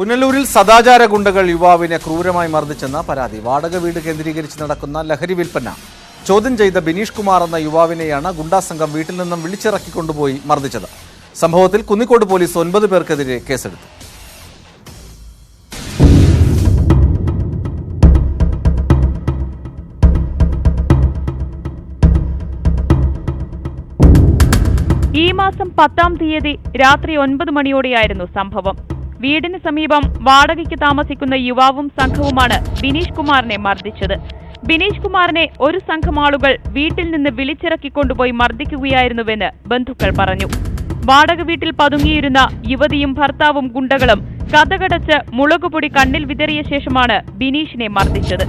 പുനലൂരിൽ സദാചാര ഗുണ്ടകൾ യുവാവിനെ ക്രൂരമായി മർദ്ദിച്ചെന്ന പരാതി. വാടക വീട് കേന്ദ്രീകരിച്ച് നടക്കുന്ന ലഹരി വിൽപ്പന ചോദ്യം ചെയ്ത ബിനീഷ് കുമാർ എന്ന യുവാവിനെയാണ് ഗുണ്ടാസംഘം വീട്ടിൽ നിന്നും വിളിച്ചിറക്കിക്കൊണ്ടുപോയി മർദ്ദിച്ചത്. സംഭവത്തിൽ കുന്നിക്കോട് പോലീസ് 9 പേർക്കെതിരെ കേസെടുത്തു. ഈ മാസം 10-ാം തീയതി രാത്രി 9 മണിയോടെയായിരുന്നു സംഭവം. വീടിന് സമീപം വാടകയ്ക്ക് താമസിക്കുന്ന യുവാവും സംഘവുമാണ് ബിനീഷ് കുമാറിനെ മർദ്ദിച്ചത്. ബിനീഷ് കുമാറിനെ ഒരു സംഘം ആളുകൾ വീട്ടിൽ നിന്ന് വിളിച്ചിറക്കിക്കൊണ്ടുപോയി മർദ്ദിക്കുകയായിരുന്നുവെന്ന് ബന്ധുക്കൾ പറഞ്ഞു. വാടക വീട്ടിൽ പതുങ്ങിയിരുന്ന യുവതിയും ഭർത്താവും ഗുണ്ടകളും കതകടച്ച് മുളകുപൊടി കണ്ണിൽ വിതറിയ ശേഷമാണ് ബിനീഷിനെ മർദ്ദിച്ചത്.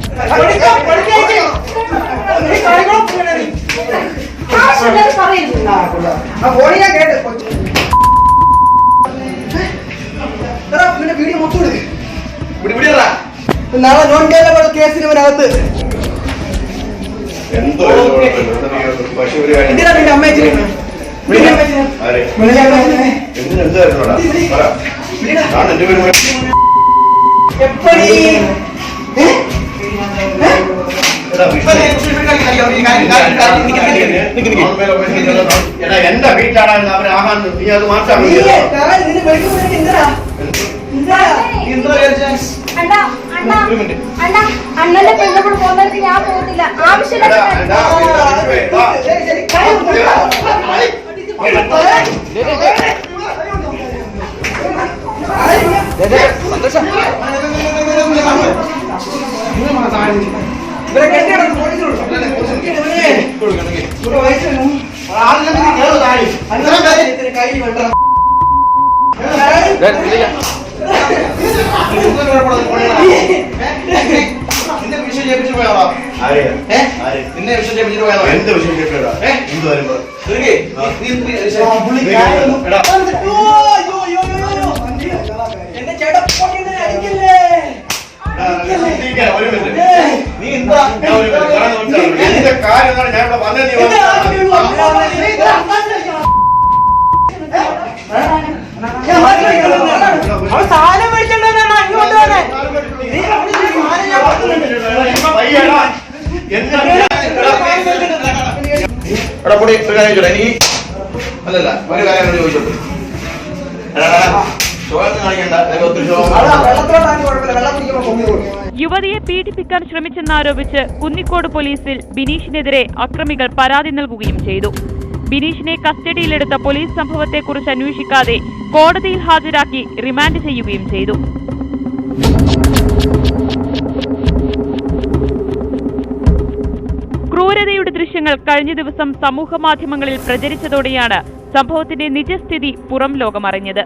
എന്റെ വീട്ടിലാണ് അവർ ആഹാൻ നീ അത് മാറ്റാൻ അണ്ണന്റെ പെണ്ണുകൂടെ പോകുന്നവർക്ക് ഞാൻ പോകത്തില്ല. ആവശ്യമില്ല യുവതിയെ പീഡിപ്പിക്കാൻ ശ്രമിച്ചെന്നാരോപിച്ച് കുന്നിക്കോട് പോലീസിൽ ബിനീഷിനെതിരെ അക്രമികൾ പരാതി നൽകുകയും ചെയ്തു. ബിനീഷിനെ കസ്റ്റഡിയിലെടുത്ത പോലീസ് സംഭവത്തെക്കുറിച്ച് അന്വേഷിക്കാതെ കോടതിയിൽ ഹാജരാക്കി റിമാൻഡ് ചെയ്യുകയും ചെയ്തു. ക്രൂരതയുടെ ദൃശ്യങ്ങൾ കഴിഞ്ഞ ദിവസം സമൂഹമാധ്യമങ്ങളിൽ പ്രചരിച്ചതോടെയാണ് സംഭവത്തിന്റെ നിജസ്ഥിതി പുറം ലോകമറിഞ്ഞത്.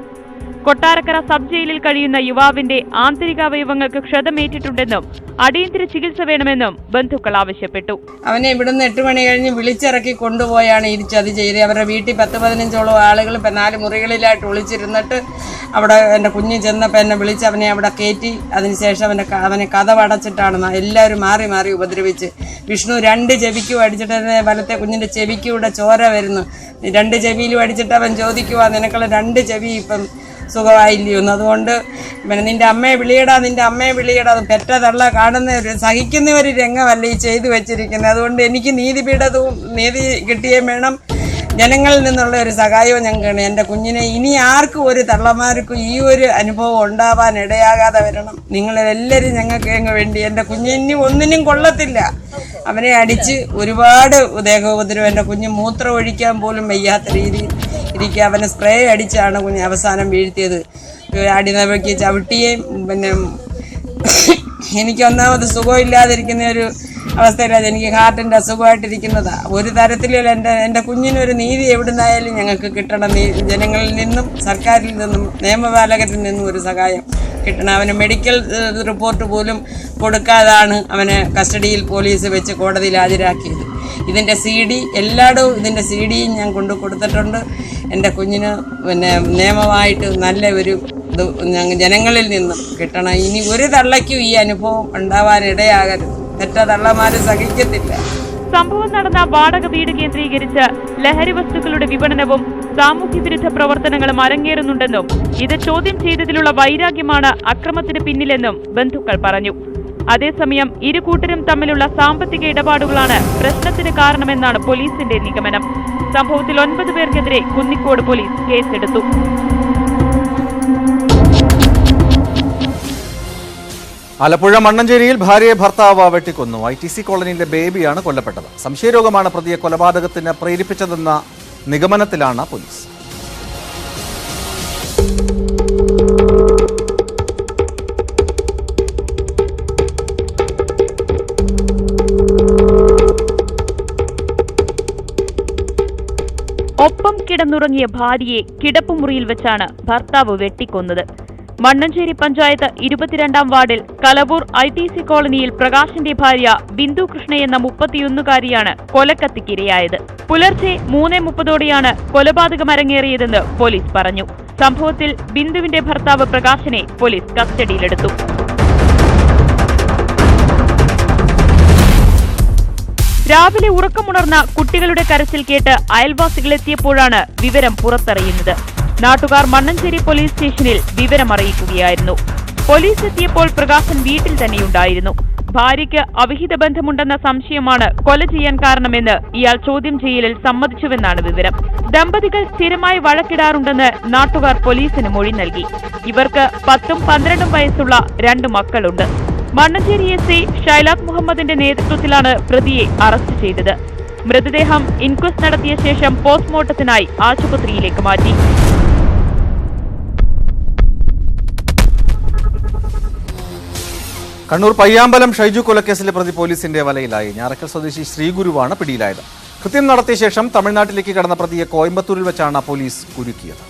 കൊട്ടാരക്കര സബ് ജയിലിൽ കഴിയുന്ന യുവാവിന്റെ ആന്തരികാവയവങ്ങൾക്ക് ക്ഷതമേറ്റിട്ടുണ്ടെന്നും അടിയന്തര ചികിത്സ വേണമെന്നും ബന്ധുക്കൾ ആവശ്യപ്പെട്ടു. അവനെ ഇവിടുന്ന് 8 മണി കഴിഞ്ഞ് വിളിച്ചിറക്കി കൊണ്ടുപോയാണ് ഈ ചതി ചെയ്ത്. അവരുടെ വീട്ടിൽ 10-15ഓളം ആളുകൾ 4 മുറികളിലായിട്ട് ഒളിച്ചിരുന്നിട്ട് അവിടെ എൻ്റെ കുഞ്ഞ് ചെന്നപ്പോൾ എന്നെ വിളിച്ച് അവനെ അവിടെ കയറ്റി. അതിനുശേഷം അവനെ കതവടച്ചിട്ടാണ് എല്ലാവരും മാറി മാറി ഉപദ്രവിച്ച്. വിഷ്ണു 2 ചെവിക്കും അടിച്ചിട്ട് വലത്തെ കുഞ്ഞിൻ്റെ ചെവിക്കൂടെ ചോര വരുന്നു. 2 ചെവിയിലും അടിച്ചിട്ട് അവൻ ചോദിക്കുക, നിനക്കുള്ള 2 ചെവി ഇപ്പം സുഖമായില്ലയോന്ന്. അതുകൊണ്ട് പിന്നെ നിന്റെ അമ്മയെ വിളിയടാ അത് പെറ്റ തള്ള സഹിക്കുന്ന ഒരു രംഗമല്ല ഈ ചെയ്തു വെച്ചിരിക്കുന്നത്. അതുകൊണ്ട് എനിക്ക് നീതി കിട്ടിയേ വേണം. ജനങ്ങളിൽ നിന്നുള്ള ഒരു സഹായവും ഞങ്ങൾക്കാണ്. എൻ്റെ കുഞ്ഞിനെ ഇനി ആർക്കും ഒരു തള്ളമാർക്കും ഈ ഒരു അനുഭവം ഉണ്ടാവാൻ ഇടയാകാതെ വരണം. നിങ്ങളെല്ലാവരും ഞങ്ങൾക്ക് വേണ്ടി. എൻ്റെ കുഞ്ഞിന് ഒന്നിനും കൊള്ളത്തില്ല. അവനെ അടിച്ച് ഒരുപാട് ദേഹോപദ്രവം. എൻ്റെ കുഞ്ഞ് മൂത്രം ഒഴിക്കാൻ പോലും വയ്യാത്ത രീതിയിൽ ഇരിക്കുക. അവനെ സ്പ്രേ അടിച്ചാണ് കുഞ്ഞ് അവസാനം വീഴ്ത്തിയത്. അടിനവയ്ക്ക് ചവിട്ടിയേയും പിന്നെ എനിക്ക് ഒന്നാമത് സുഖമില്ലാതിരിക്കുന്ന ഒരു അവസ്ഥയിലാണ്. എനിക്ക് ഹാർട്ടിൻ്റെ അസുഖമായിട്ടിരിക്കുന്നതാണ്. ഒരു തരത്തിലും എൻ്റെ കുഞ്ഞിനൊരു നീതി എവിടുന്നായാലും ഞങ്ങൾക്ക് കിട്ടണം. ജനങ്ങളിൽ നിന്നും സർക്കാരിൽ നിന്നും നിയമപാലകരിൽ നിന്നും ഒരു സഹായം കിട്ടണം. അവന് മെഡിക്കൽ റിപ്പോർട്ട് പോലും കൊടുക്കാതാണ് അവനെ കസ്റ്റഡിയിൽ പോലീസ് വെച്ച് കോടതിയിൽ ഹാജരാക്കിയത്. ഇതിൻ്റെ CD എല്ലായിടവും ഇതിൻ്റെ CDയും ഞാൻ കൊണ്ടു കൊടുത്തിട്ടുണ്ട്. എൻ്റെ കുഞ്ഞിന് പിന്നെ നിയമമായിട്ട് നല്ല ഒരു ജനങ്ങളിൽ നിന്നും കിട്ടണം. ഇനി ഒരു തള്ളയ്ക്കും ഈ അനുഭവം ഉണ്ടാവാനിടയാകരുത്. തെറ്റ തള്ളമാര് സഹിക്കത്തില്ല. സംഭവം നടന്ന വാടക വീട് കേന്ദ്രീകരിച്ച് ലഹരി വസ്തുക്കളുടെ വിപണനവും സാമൂഹ്യവിരുദ്ധ പ്രവർത്തനങ്ങളും അരങ്ങേറുന്നുണ്ടെന്നും ഇത് ചോദ്യം ചെയ്തതിലുള്ള വൈരാഗ്യമാണ് അക്രമത്തിന് പിന്നിലെന്നും ബന്ധുക്കൾ പറഞ്ഞു. അതേസമയം ഇരു കൂട്ടരും തമ്മിലുള്ള സാമ്പത്തിക ഇടപാടുകളാണ് പ്രശ്നത്തിന് കാരണമെന്നാണ് പോലീസിന്റെ നിഗമനം. സംഭവത്തിൽ 9 പേർക്കെതിരെ കുന്നിക്കോട് പോലീസ് കേസെടുത്തു. ആലപ്പുഴ മണ്ണഞ്ചേരിയിൽ ഭാര്യയെ ഭർത്താവ് വെട്ടിക്കൊന്നു. ITC കോളനിയിലെ ബേബിയാണ് കൊല്ലപ്പെട്ടത്. സംശയരോഗമാണ് പ്രതിയെ കൊലപാതകത്തിന് പ്രേരിപ്പിച്ചതെന്ന നിഗമനത്തിലാണ് പോലീസ്. ഒപ്പം കിടന്നുറങ്ങിയ ഭാര്യയെ കിടപ്പുമുറിയിൽ വെച്ചാണ് ഭർത്താവ് വെട്ടിക്കൊന്നത്. മണ്ണഞ്ചേരി പഞ്ചായത്ത് 22-ാം വാർഡിൽ കലവൂർ ITC കോളനിയിൽ പ്രകാശിന്റെ ഭാര്യ ബിന്ദു കൃഷ്ണയെന്ന 31-കാരിയാണ് കൊലക്കത്തിക്കിരയായത്. പുലർച്ചെ 3:30ഓടെയാണ് കൊലപാതകം അരങ്ങേറിയതെന്ന് പോലീസ് പറഞ്ഞു. സംഭവത്തിൽ ബിന്ദുവിന്റെ ഭർത്താവ് പ്രകാശിനെ പോലീസ് കസ്റ്റഡിയിലെടുത്തു. രാവിലെ ഉറക്കമുണർന്ന കുട്ടികളുടെ കരച്ചിൽ കേട്ട് അയൽവാസികളെത്തിയപ്പോഴാണ് വിവരം പുറത്തറിയുന്നത്. നാട്ടുകാർ മണ്ണഞ്ചേരി പോലീസ് സ്റ്റേഷനിൽ വിവരമറിയിക്കുകയായിരുന്നു. പോലീസ് എത്തിയപ്പോൾ പ്രകാശൻ വീട്ടിൽ തന്നെയുണ്ടായിരുന്നു. ഭാര്യയ്ക്ക് അവിഹിത ബന്ധമുണ്ടെന്ന സംശയമാണ് കൊല ചെയ്യാൻ കാരണമെന്ന് ഇയാൾ ചോദ്യം ചെയ്യലിൽ സമ്മതിച്ചുവെന്നാണ് വിവരം. ദമ്പതികൾ സ്ഥിരമായി വഴക്കിടാറുണ്ടെന്ന് നാട്ടുകാർ പോലീസിന് മൊഴി നൽകി. ഇവർക്ക് 10ഉം 12ഉം വയസ്സുള്ള 2 മക്കളുണ്ട്. മണ്ണഞ്ചേരി SI ഷൈലാഖ് മുഹമ്മദിന്റെ നേതൃത്വത്തിലാണ് പ്രതിയെ അറസ്റ്റ് ചെയ്തത്. മൃതദേഹം ഇൻക്വസ്റ്റ് നടത്തിയ ശേഷം പോസ്റ്റ്മോർട്ടത്തിനായി ആശുപത്രിയിലേക്ക് മാറ്റി. കണ്ണൂർ പയ്യാമ്പലം ഷൈജു കൊലക്കേസിലെ പ്രതി പോലീസിന്റെ വലയിലായി. ഞാറക്കൽ സ്വദേശി ശ്രീഗുരുവാണ് പിടിയിലായത്. കൃത്യം നടത്തിയ ശേഷം തമിഴ്നാട്ടിലേക്ക് കടന്ന പ്രതിയെ കോയമ്പത്തൂരിൽ വെച്ചാണ് പോലീസ് കുരുക്കിയത്.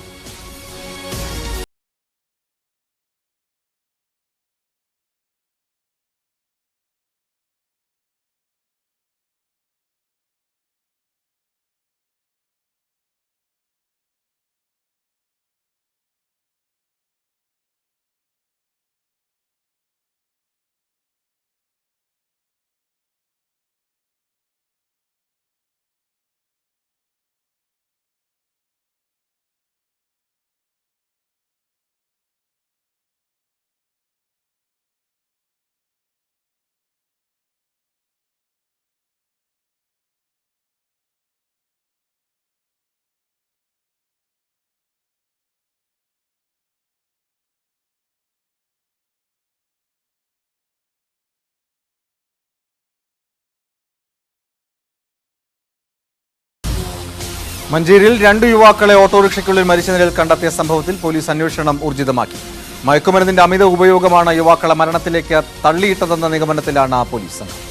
മഞ്ചേരിയിൽ 2 യുവാക്കളെ ഓട്ടോറിക്ഷയ്ക്കുള്ളിൽ മരിച്ച നിലയിൽ കണ്ടെത്തിയ സംഭവത്തിൽ പോലീസ് അന്വേഷണം ഊർജിതമാക്കി. മയക്കുമരുന്നിന്റെ അമിത ഉപയോഗമാണ് യുവാക്കളെ മരണത്തിലേക്ക് തള്ളിയിട്ടതെന്ന നിഗമനത്തിലാണ് പോലീസ് സംഘം.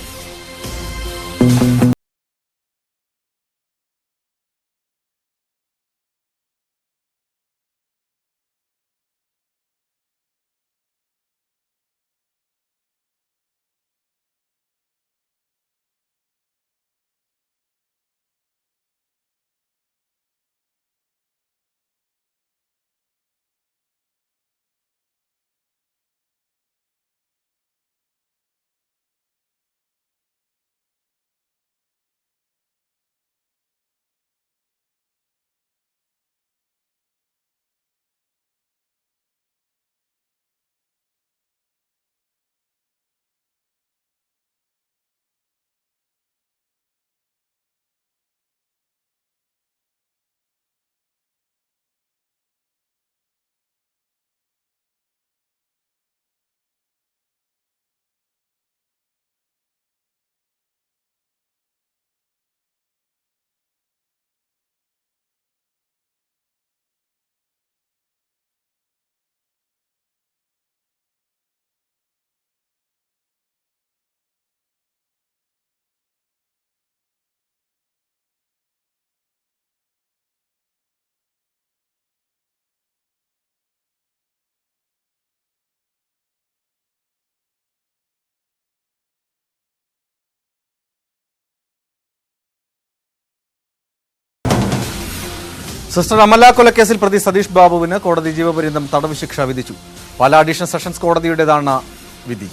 സിസ്റ്റർ അമല കൊലക്കേസിൽ പ്രതി സതീഷ് ബാബുവിന് കോടതി ജീവപര്യന്തം തടവ് ശിക്ഷ വിധിച്ചു. പാലാ അഡീഷണൽ സെഷൻസ് കോടതിയുടേതാണ് വിധി.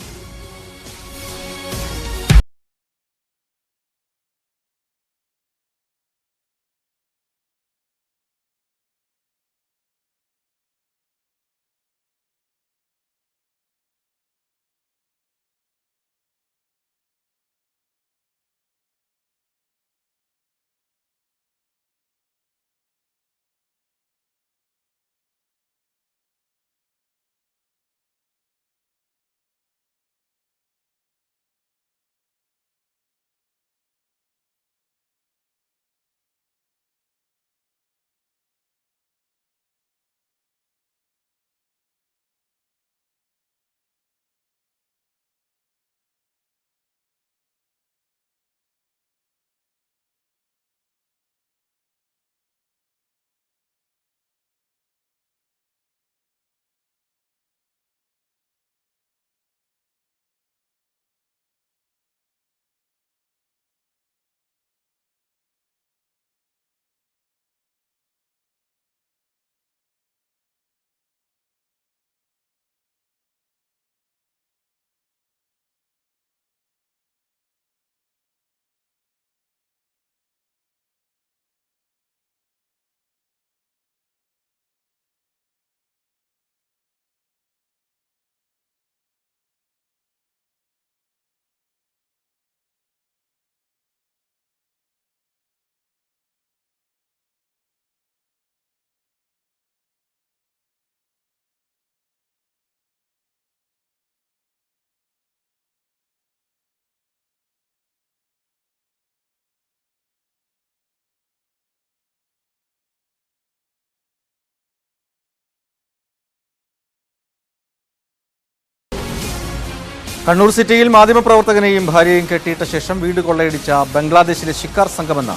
കണ്ണൂർ സിറ്റിയിൽ മാധ്യമപ്രവർത്തകനെയും ഭാര്യയെയും കെട്ടിയിട്ട ശേഷം വീട് കൊള്ളയടിച്ച ബംഗ്ലാദേശിലെ ശിക്കാർ സംഘമെന്ന്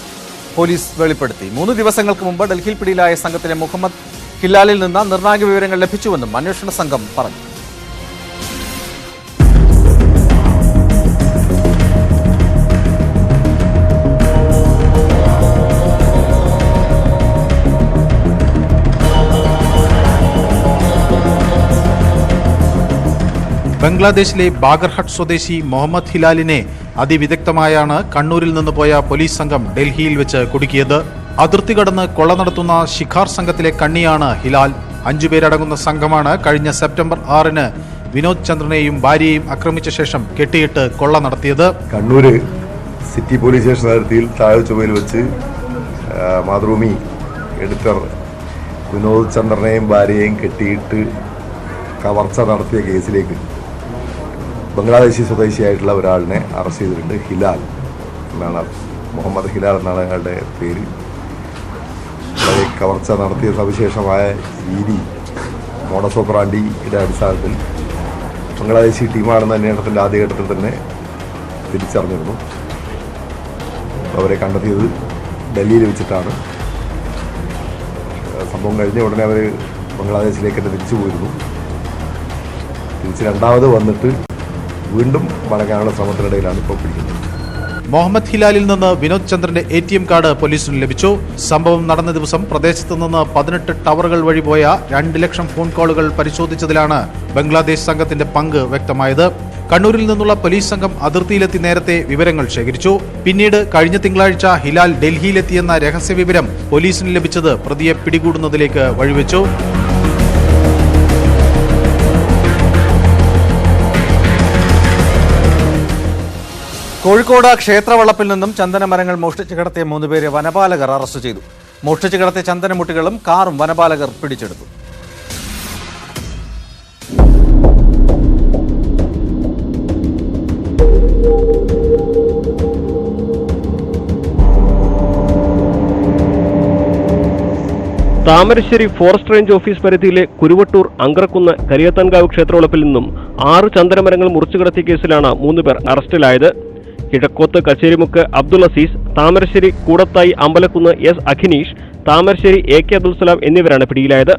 പോലീസ് വെളിപ്പെടുത്തി. 3 ദിവസങ്ങൾക്ക് മുമ്പ് ഡൽഹിയിൽ പിടിയിലായ സംഘത്തിലെ മുഹമ്മദ് ഹിലാലിൽ നിന്ന് നിർണായക വിവരങ്ങൾ ലഭിച്ചുവെന്നും അന്വേഷണ സംഘം പറഞ്ഞു. ബംഗ്ലാദേശിലെ ബാഗർഹട്ട് സ്വദേശി മുഹമ്മദ് ഹിലാലിനെ അതിവിദഗ്ധമായാണ് കണ്ണൂരിൽ നിന്ന് പോയ പോലീസ് സംഘം ഡൽഹിയിൽ വെച്ച് കുടുക്കിയത്. അതിർത്തി കടന്ന് കൊള്ള നടത്തുന്ന ശിഖാർ സംഘത്തിലെ കണ്ണിയാണ് ഹിലാൽ. 5 പേരടങ്ങുന്ന സംഘമാണ് കഴിഞ്ഞ സെപ്റ്റംബർ 6-ന് വിനോദ് ചന്ദ്രനെയും ഭാര്യയെയും ആക്രമിച്ച ശേഷം കെട്ടിയിട്ട് കൊള്ള നടത്തിയത്. കണ്ണൂര് സിറ്റി പോലീസ് സ്റ്റേഷൻ അതിർത്തിയിൽ താഴെച്ചുവയിൽ വെച്ച് മാതൃഭൂമി എഡിറ്റർ വിനോദ് ചന്ദ്രനെയും ഭാര്യയെയും കെട്ടിയിട്ട് കവർച്ച നടത്തിയ കേസിലേക്ക് ബംഗ്ലാദേശി സ്വദേശിയായിട്ടുള്ള ഒരാളിനെ അറസ്റ്റ് ചെയ്തിട്ടുണ്ട്. ഹിലാൽ എന്നാണ്, മുഹമ്മദ് ഹിലാൽ എന്നാണ് അയാളുടെ പേര്. കവർച്ച നടത്തിയ സവിശേഷമായ രീതി, മോഡസ് ഓപ്പറാൻഡിയുടെ അടിസ്ഥാനത്തിൽ ബംഗ്ലാദേശി ടീമാണെന്ന അന്വേഷണത്തിൻ്റെ ആദ്യഘട്ടത്തിൽ തന്നെ തിരിച്ചറിഞ്ഞിരുന്നു. അവരെ കണ്ടെത്തിയത് ഡൽഹിയിൽ വെച്ചിട്ടാണ്. സംഭവം കഴിഞ്ഞ ഉടനെ അവർ ബംഗ്ലാദേശിലേക്ക് തന്നെ തിരിച്ചു പോയിരുന്നു. തിരിച്ച് രണ്ടാമത് വന്നിട്ട് വീണ്ടും മടങ്ങാനുള്ള ശ്രമത്തിനിടയിലാണ് ഇപ്പോൾ പിടിക്കുന്നത്. മുഹമ്മദ് ഹിലാലിൽ നിന്ന് വിനോദ് ചന്ദ്രന്റെ ATM കാർഡ് പോലീസിന് ലഭിച്ചു. സംഭവം നടന്ന ദിവസം പ്രദേശത്ത് നിന്ന് 18 ടവറുകൾ വഴി പോയ 2 ലക്ഷം ഫോൺ കോളുകൾ പരിശോധിച്ചതിലാണ് ബംഗ്ലാദേശ് സംഘത്തിന്റെ പങ്ക് വ്യക്തമായത്. കണ്ണൂരിൽ നിന്നുള്ള പോലീസ് സംഘം അതിർത്തിയിലെത്തി നേരത്തെ വിവരങ്ങൾ ശേഖരിച്ചു. പിന്നീട് കഴിഞ്ഞ തിങ്കളാഴ്ച ഹിലാൽ ഡൽഹിയിലെത്തിയെന്ന രഹസ്യ വിവരം പോലീസിന് ലഭിച്ചത് പ്രതിയെ പിടികൂടുന്നതിലേക്ക് വഴിവെച്ചു. കോഴിക്കോട് ക്ഷേത്രവളപ്പിൽ നിന്നും ചന്ദനമരങ്ങൾ മോഷ്ടിച്ചു കടത്തിയ 3 പേരെ വനപാലകർ അറസ്റ്റ് ചെയ്തു. മോഷ്ടിച്ചു കടത്തിയ ചന്ദനമുട്ടികളും കാറും വനപാലകർ പിടിച്ചെടുത്തു. താമരശ്ശേരി ഫോറസ്റ്റ് റേഞ്ച് ഓഫീസ് പരിധിയിലെ കുരുവട്ടൂർ അങ്കറക്കുന്ന് കരിയത്താൻകാവ് ക്ഷേത്രവളപ്പിൽ നിന്നും 6 ചന്ദനമരങ്ങൾ മുറിച്ചു കടത്തിയ കേസിലാണ് 3 പേർ അറസ്റ്റിലായത്. കിഴക്കോത്ത് കച്ചേരിമുക്ക് അബ്ദുൾ അസീസ്, താമരശ്ശേരി കൂടത്തായി അമ്പലക്കുന്ന് S അഖിനീഷ്, താമരശ്ശേരി AK അബ്ദുൽ സലാം എന്നിവരാണ് പിടിയിലായത്.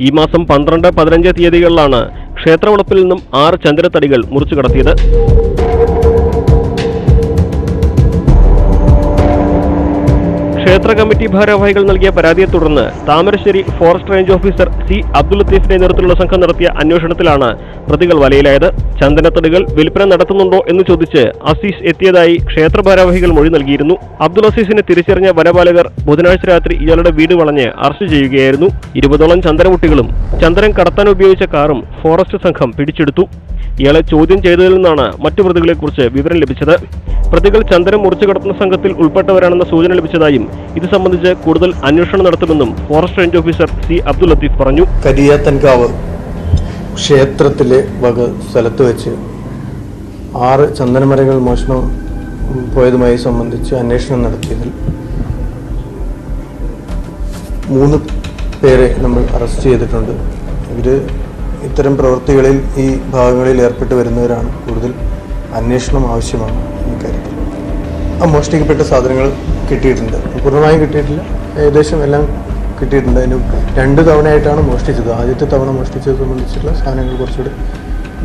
ഈ മാസം 12, 15 തീയതികളിലാണ് ക്ഷേത്രവളപ്പിൽ നിന്നും 6 ചന്ദനത്തടികൾ മുറിച്ചു കടത്തിയത്. ക്ഷേത്ര കമ്മിറ്റി ഭാരവാഹികൾ നൽകിയ പരാതിയെ തുടർന്ന് Thamarassery forest range officer C Abdul ലത്തീഫിന്റെ നേതൃത്വത്തിലുള്ള സംഘം നടത്തിയ അന്വേഷണത്തിലാണ് പ്രതികൾ വലയിലായത്. ചന്ദനത്തടികൾ വിൽപ്പന നടത്തുന്നുണ്ടോ എന്ന് ചോദിച്ച് അസീസ് എത്തിയതായി ക്ഷേത്ര ഭാരവാഹികൾ മൊഴി നൽകിയിരുന്നു. അബ്ദുൽ അസീസിനെ തിരിച്ചറിഞ്ഞ വനപാലകർ ബുധനാഴ്ച രാത്രി ഇയാളുടെ വീട് വളഞ്ഞ് അറസ്റ്റ് ചെയ്യുകയായിരുന്നു. 20ഓളം ചന്ദനമുട്ടികളും ചന്ദനം കടത്താൻ ഉപയോഗിച്ച കാറും ഫോറസ്റ്റ് സംഘം പിടിച്ചെടുത്തു. ഇയാളെ ചോദ്യം ചെയ്തതിൽ നിന്നാണ് മറ്റു പ്രതികളെക്കുറിച്ച് വിവരം ലഭിച്ചത്. പ്രതികൾ ചന്ദനം മുറിച്ചു കടത്തുന്ന സംഘത്തിൽ ഉൾപ്പെട്ടവരാണെന്ന സൂചന ലഭിച്ചതായും ഇത് സംബന്ധിച്ച് കൂടുതൽ അന്വേഷണം നടത്തുമെന്നും forest range officer C Abdul Latheef പറഞ്ഞു. കരിയാത്തൻകാവ് ക്ഷേത്രത്തിലെ സ്ഥലത്ത് വെച്ച് 6 ചന്ദനമരങ്ങൾ മോഷണം പോയതുമായി സംബന്ധിച്ച് അന്വേഷണം നടത്തിയതിൽ 3 പേരെ നമ്മൾ അറസ്റ്റ് ചെയ്തിട്ടുണ്ട്. ഇവർ ഇത്തരം പ്രവൃത്തികളിൽ ഈ ഭാഗങ്ങളിൽ ഏർപ്പെട്ട് വരുന്നവരാണ്. കൂടുതൽ അന്വേഷണം ആവശ്യമാണ് ഈ കാര്യത്തിൽ. മോഷ്ടിക്കപ്പെട്ട സാധനങ്ങൾ കിട്ടിയിട്ടുണ്ട്. പൂർണ്ണമായും കിട്ടിയിട്ടില്ല, ഏകദേശം എല്ലാം കിട്ടിയിട്ടുണ്ട്. അതിന് 2 തവണയായിട്ടാണ് മോഷ്ടിച്ചത്. ആദ്യത്തെ തവണ മോഷ്ടിച്ചത് സംബന്ധിച്ചിട്ടുള്ള സാധനങ്ങൾ കുറച്ചുകൂടി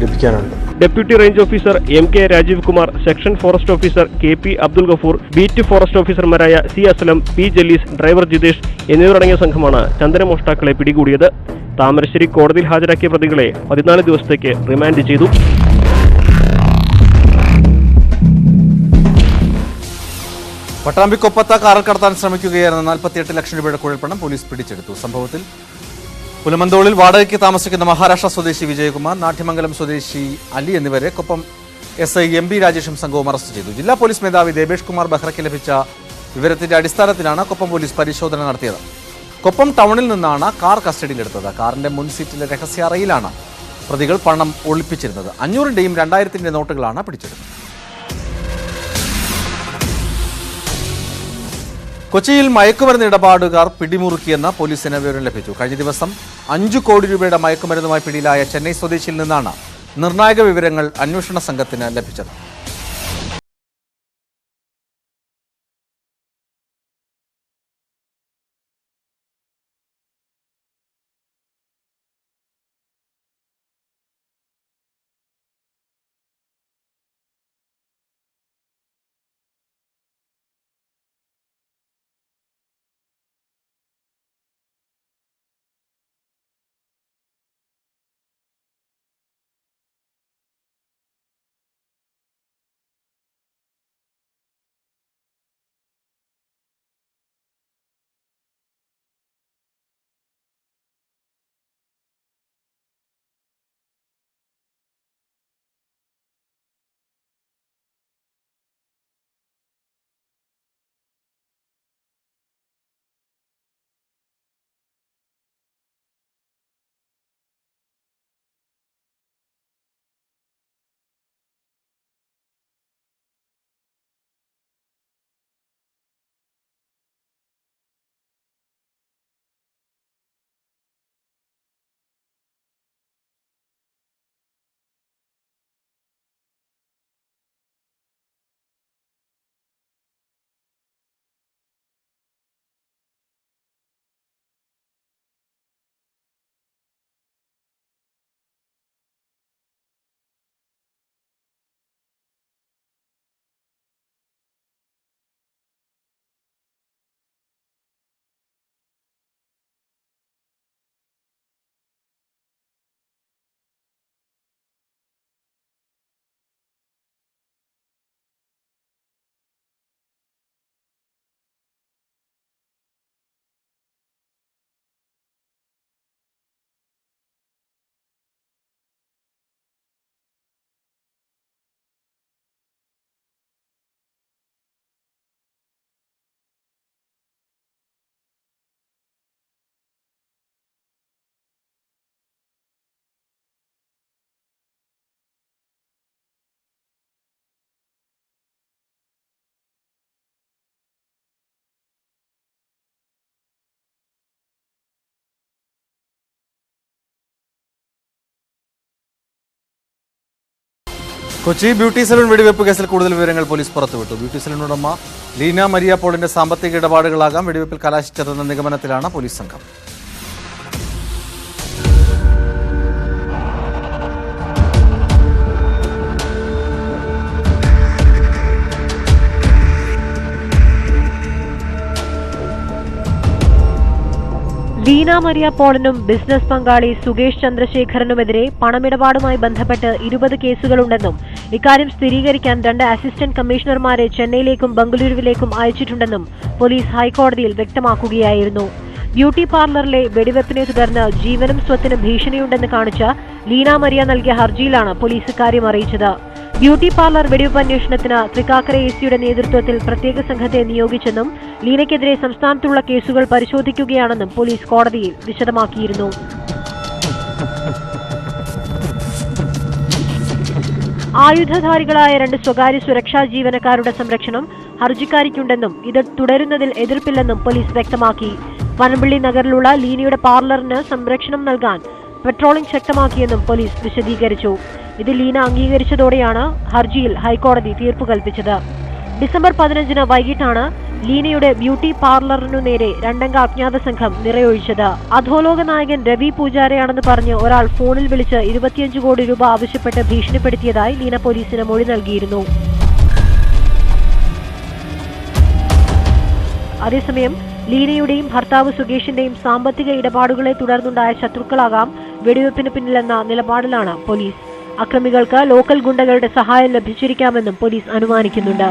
ലഭിക്കാനുണ്ട്. Deputy range officer MK Rajeev Kumar, section forest officer KP Abdul Gafoor, beat forest ഓഫീസർമാരായ C Aslam, P Jalees, driver Jithesh എന്നിവരടങ്ങിയ സംഘമാണ് ചന്ദനമോഷ്ടാക്കളെ പിടികൂടിയത്. താമരശ്ശേരി കോടതിയിൽ ഹാജരാക്കിയ പ്രതികളെ 14 ദിവസത്തേക്ക് റിമാൻഡ് ചെയ്തു. പട്ടാമ്പിക്കൊപ്പത്ത് കാറിൽ കടത്താൻ ശ്രമിക്കുകയായിരുന്ന 48 ലക്ഷം രൂപയുടെ കുഴൽപ്പണം പോലീസ് പിടിച്ചെടുത്തു. സംഭവത്തിൽ പുലമന്തോളിൽ വാടകയ്ക്ക് താമസിക്കുന്ന മഹാരാഷ്ട്ര സ്വദേശി വിജയകുമാർ, നാട്യമംഗലം സ്വദേശി അലി എന്നിവരെ കൊപ്പം SI MB രാജേഷും സംഘവും അറസ്റ്റ് ചെയ്തു. ജില്ലാ പോലീസ് മേധാവി ദേബേഷ് കുമാർ ബെഹ്റയ്ക്ക് ലഭിച്ച വിവരത്തിന്റെ അടിസ്ഥാനത്തിലാണ് കൊപ്പം പോലീസ് പരിശോധന നടത്തിയത്. കൊപ്പം ടൗണിൽ നിന്നാണ് കാർ കസ്റ്റഡിയിലെടുത്തത്. കാറിന്റെ മുൻ സീറ്റിലെ രഹസ്യ അറയിലാണ് പ്രതികൾ പണം ഒളിപ്പിച്ചിരുന്നത്. 500ന്റെയും 2000ന്റെയും നോട്ടുകളാണ് പിടിച്ചെടുത്തത്. കൊച്ചിയിൽ മയക്കുമരുന്ന് ഇടപാടുകാർ പിടിമുറുക്കിയെന്ന് പോലീസിന് വിവരം ലഭിച്ചു. കഴിഞ്ഞ ദിവസം 5 കോടി രൂപയുടെ മയക്കുമരുന്നുമായി പിടിയിലായ ചെന്നൈ സ്വദേശിയിൽ നിന്നാണ് നിർണായക വിവരങ്ങൾ അന്വേഷണ സംഘത്തിന് ലഭിച്ചത്. കൊച്ചി ബ്യൂട്ടി സലൂൺ വെടിവെപ്പ് കേസിൽ കൂടുതൽ വിവരങ്ങൾ പോലീസ് പുറത്തുവിട്ടു. ബ്യൂട്ടി സലൂൺ ഉടമ ലീന മരിയ പോളിന്റെ സാമ്പത്തിക ഇടപാടുകളാകാം വെടിവെപ്പിൽ കലാശിച്ചതെന്ന നിഗമനത്തിലാണ് പോലീസ് സംഘം. ലീന മരിയ പോളിനും ബിസിനസ് പങ്കാളി സുകേഷ് ചന്ദ്രശേഖരനുമെതിരെ പണമിടപാടുമായി ബന്ധപ്പെട്ട് 20 കേസുകളുണ്ടെന്നും ഇക്കാര്യം സ്ഥിരീകരിക്കാൻ 2 അസിസ്റ്റന്റ് കമ്മീഷണർമാരെ ചെന്നൈയിലേക്കും ബംഗളൂരുവിലേക്കും അയച്ചിട്ടുണ്ടെന്നും പോലീസ് ഹൈക്കോടതിയിൽ വ്യക്തമാക്കുകയായിരുന്നു. ബ്യൂട്ടി പാർലറിലെ വെടിവെപ്പിനെ തുടർന്ന് ജീവനും സ്വത്തിനും ഭീഷണിയുണ്ടെന്ന് കാണിച്ച ലീന മരിയ നൽകിയ ഹർജിയിലാണ് പോലീസ് ഇക്കാര്യം അറിയിച്ചത്. ബ്യൂട്ടി പാർലർ വെടിവെപ്പ് അന്വേഷണത്തിന് തൃക്കാക്കര എസിയുടെ നേതൃത്വത്തിൽ പ്രത്യേക സംഘത്തെ നിയോഗിച്ചെന്നും ലീനയ്ക്കെതിരെ സംസ്ഥാനത്തുള്ള കേസുകൾ പരിശോധിക്കുകയാണെന്നും പോലീസ് കോടതിയിൽ വിശദമാക്കിയിരുന്നു. ആയുധധാരികളായ 2 സ്വകാര്യ സുരക്ഷാ ജീവനക്കാരുടെ സംരക്ഷണം ഹർജിക്കാരിക്കുണ്ടെന്നും ഇത് തുടരുന്നതിൽ എതിർപ്പില്ലെന്നും പോലീസ് വ്യക്തമാക്കി. വനമ്പള്ളി നഗറിലുള്ള ലീനയുടെ പാർലറിന് സംരക്ഷണം നൽകാൻ പെട്രോളിംഗ് ശക്തമാക്കിയെന്നും പോലീസ് വിശദീകരിച്ചു. ഇത് ലീന അംഗീകരിച്ചതോടെയാണ് ഹർജിയിൽ ഹൈക്കോടതി തീർപ്പ് കൽപ്പിച്ചത്. ഡിസംബർ 15 വൈകിട്ടാണ് ലീനയുടെ ബ്യൂട്ടി പാർലറിനു നേരെ 2 അംഗ അജ്ഞാത സംഘം നിറയൊഴിച്ചത്. അധോലോക നായകൻ രവി പൂജാരയാണെന്ന് പറഞ്ഞ് ഒരാൾ ഫോണിൽ വിളിച്ച് 25 കോടി രൂപ ആവശ്യപ്പെട്ട് ഭീഷണിപ്പെടുത്തിയതായി ലീന പോലീസിന് മൊഴി നൽകിയിരുന്നു. അതേസമയം ലീനയുടെയും ഭർത്താവ് സുകേഷിന്റെയും സാമ്പത്തിക ഇടപാടുകളെ തുടർന്നുണ്ടായ ശത്രുക്കളാകാം വെടിവെപ്പിന് പിന്നിലെന്ന നിലപാടിലാണ് പോലീസ്. അക്രമികൾക്ക് ലോക്കൽ ഗുണ്ടകളുടെ സഹായം ലഭിച്ചിരിക്കാമെന്നും പോലീസ് അനുമാനിക്കുന്നുണ്ട്.